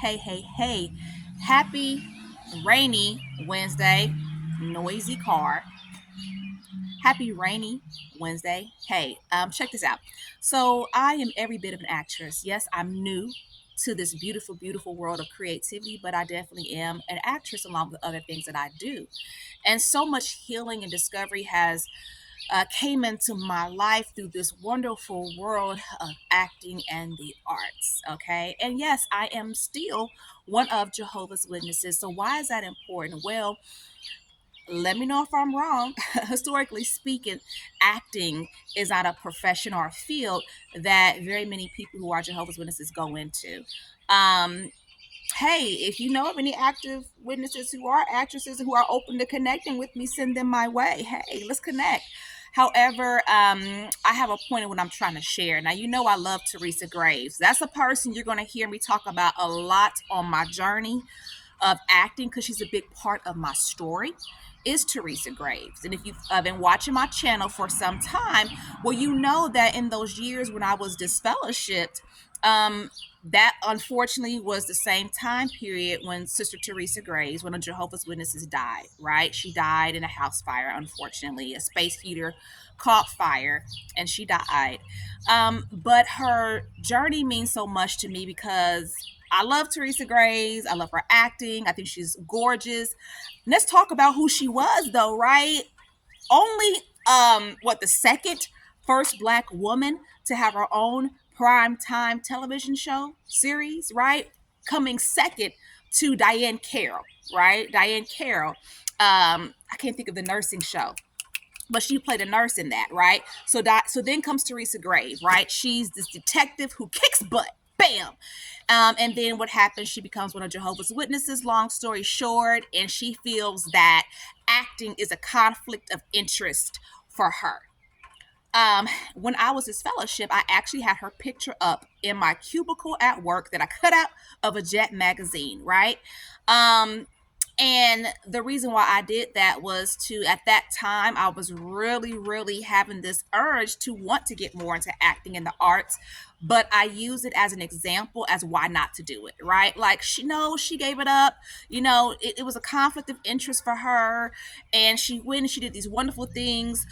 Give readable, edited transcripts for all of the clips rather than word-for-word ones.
Hey, hey, hey. Happy rainy Wednesday. Noisy car. Happy rainy Wednesday. Hey, check this out. So, I am every bit of an actress. Yes, I'm new to this beautiful, beautiful world of creativity, but I definitely am an actress along with other things that I do. And so much healing and discovery has came into my life through this wonderful world of acting and the arts. Okay. And yes, I am still one of Jehovah's Witnesses. So, why is that important? Well, let me know if I'm wrong. Historically speaking, acting is not a profession or a field that very many people who are Jehovah's Witnesses go into. Um, hey, if you know of any active witnesses who are actresses who are open to connecting with me, send them my way. Hey, let's connect. However, I have a point in what I'm trying to share. Now, you know I love Teresa Graves. That's a person you're going to hear me talk about a lot on my journey of acting because she's a big part of my story is Teresa Graves. And if you've been watching my channel for some time, well, you know that in those years when I was disfellowshipped, um, that unfortunately was the same time period when Sister Teresa Graves, one of Jehovah's Witnesses, died, right? She died in a house fire, unfortunately. A space heater caught fire and she died. But her journey means so much to me because I love Teresa Graves. I love her acting. I think she's gorgeous. Let's talk about who she was, though, right? Only the second first black woman to have her own prime time television show series, right? Coming second to Diane Carroll, right? Diane Carroll. I can't think of the nursing show, but she played a nurse in that, right? So then comes Teresa Graves, right? She's this detective who kicks butt. Bam. And then what happens? She becomes one of Jehovah's Witnesses, long story short, and she feels that acting is a conflict of interest for her. When I was this fellowship, I actually had her picture up in my cubicle at work that I cut out of a Jet magazine, right? And the reason why I did that was to, at that time, I was really, really having this urge to want to get more into acting in the arts, but I use it as an example as why not to do it, right? Like she gave it up. It was a conflict of interest for her, and she went and she did these wonderful things,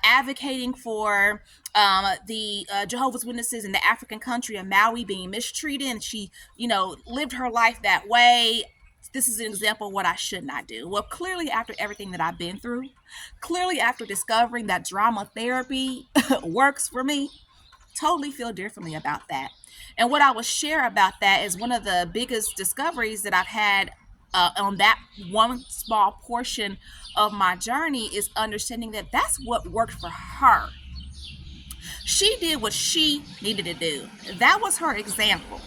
advocating for the Jehovah's Witnesses in the African country of Maui being mistreated, and she, lived her life that way. This is an example of what I should not do. Well, clearly, after everything that I've been through, clearly, after discovering that drama therapy works for me, totally feel differently about that. And what I will share about that is one of the biggest discoveries that I've had on that one small portion of my journey is understanding that that's what worked for her. She did what she needed to do. That was her example.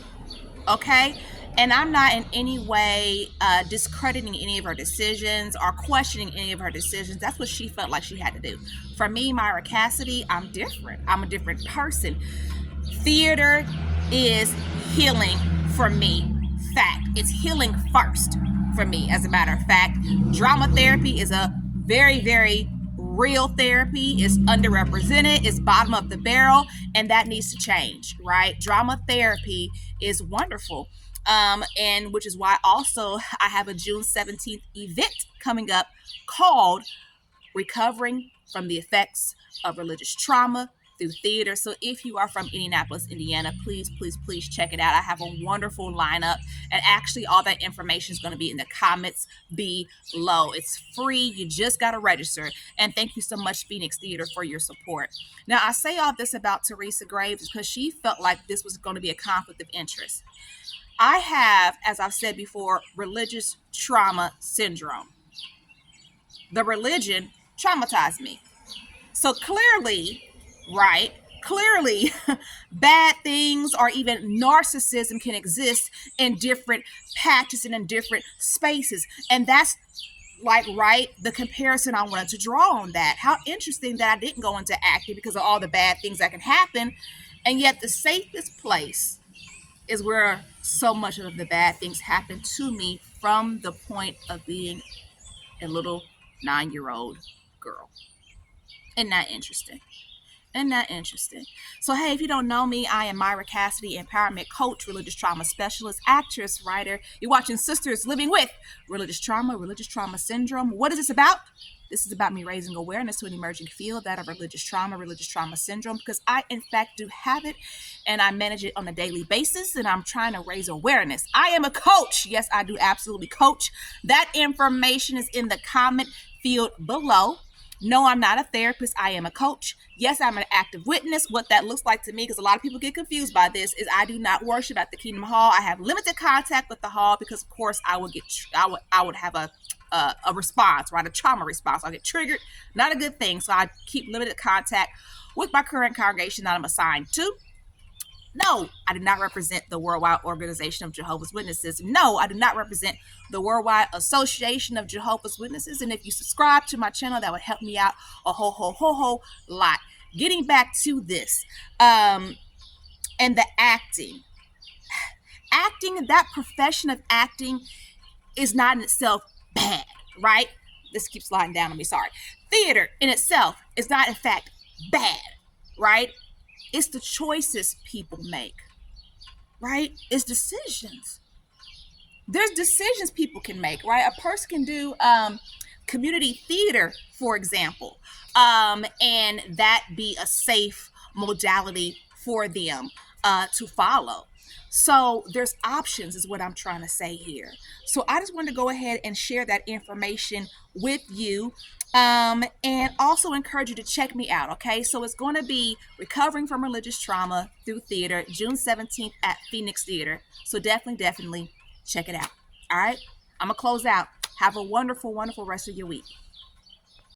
Okay. And I'm not in any way discrediting any of her decisions or questioning any of her decisions. That's what she felt like she had to do. For me, Mira Cassidy, I'm different. I'm a different person. Theater is healing for me. Fact. It's healing first for me, as a matter of fact. Drama therapy is a very, very real therapy. It's underrepresented, it's bottom of the barrel, and that needs to change, right? Drama therapy is wonderful. And which is why also I have a June 17th event coming up called Recovering from the Effects of Religious Trauma through Theater. So if you are from Indianapolis, Indiana, please, please, please check it out. I have a wonderful lineup, and actually all that information is going to be in the comments below. It's free. You just got to register. And thank you so much, Phoenix Theater, for your support. Now, I say all this about Teresa Graves because she felt like this was going to be a conflict of interest. I have, as I've said before, religious trauma syndrome. The religion traumatized me. So clearly, right? Clearly, bad things or even narcissism can exist in different patches and in different spaces. And that's like, right, the comparison I wanted to draw on that. How interesting that I didn't go into acting because of all the bad things that can happen. And yet the safest place is where so much of the bad things happen to me from the point of being a little 9-year-old girl. Isn't that interesting? Isn't that interesting? So, hey, if you don't know me, I am Mira Cassidy, empowerment coach, religious trauma specialist, actress, writer. You're watching Sisters Living with Religious Trauma Syndrome. What is this about? This is about me raising awareness to an emerging field, that of religious trauma syndrome, because I, in fact, do have it and I manage it on a daily basis, and I'm trying to raise awareness. I am a coach. Yes, I do absolutely coach. That information is in the comment field below. No, I'm not a therapist. I am a coach. Yes, I'm an active witness. What that looks like to me, because a lot of people get confused by this, is I do not worship at the Kingdom Hall. I have limited contact with the hall because, of course, I would have a response, right? A trauma response. I'll get triggered. Not a good thing. So I keep limited contact with my current congregation that I'm assigned to. No, I do not represent the Worldwide Organization of Jehovah's Witnesses. No, I do not represent the Worldwide Association of Jehovah's Witnesses. And if you subscribe to my channel, that would help me out a whole lot. Getting back to this, and the acting, that profession of acting is not in itself bad, right? This keeps sliding down on me, sorry. Theater in itself is not, in fact, bad, right? It's the choices people make, right? It's decisions. There's decisions people can make, right? A person can do community theater, for example, and that be a safe modality for them to follow. So there's options is what I'm trying to say here. So I just wanted to go ahead and share that information with you, and also encourage you to check me out, okay? So it's going to be Recovering from Religious Trauma Through Theater, June 17th at Phoenix Theater. So definitely check it out. All right, I'm going to close out. Have a wonderful rest of your week.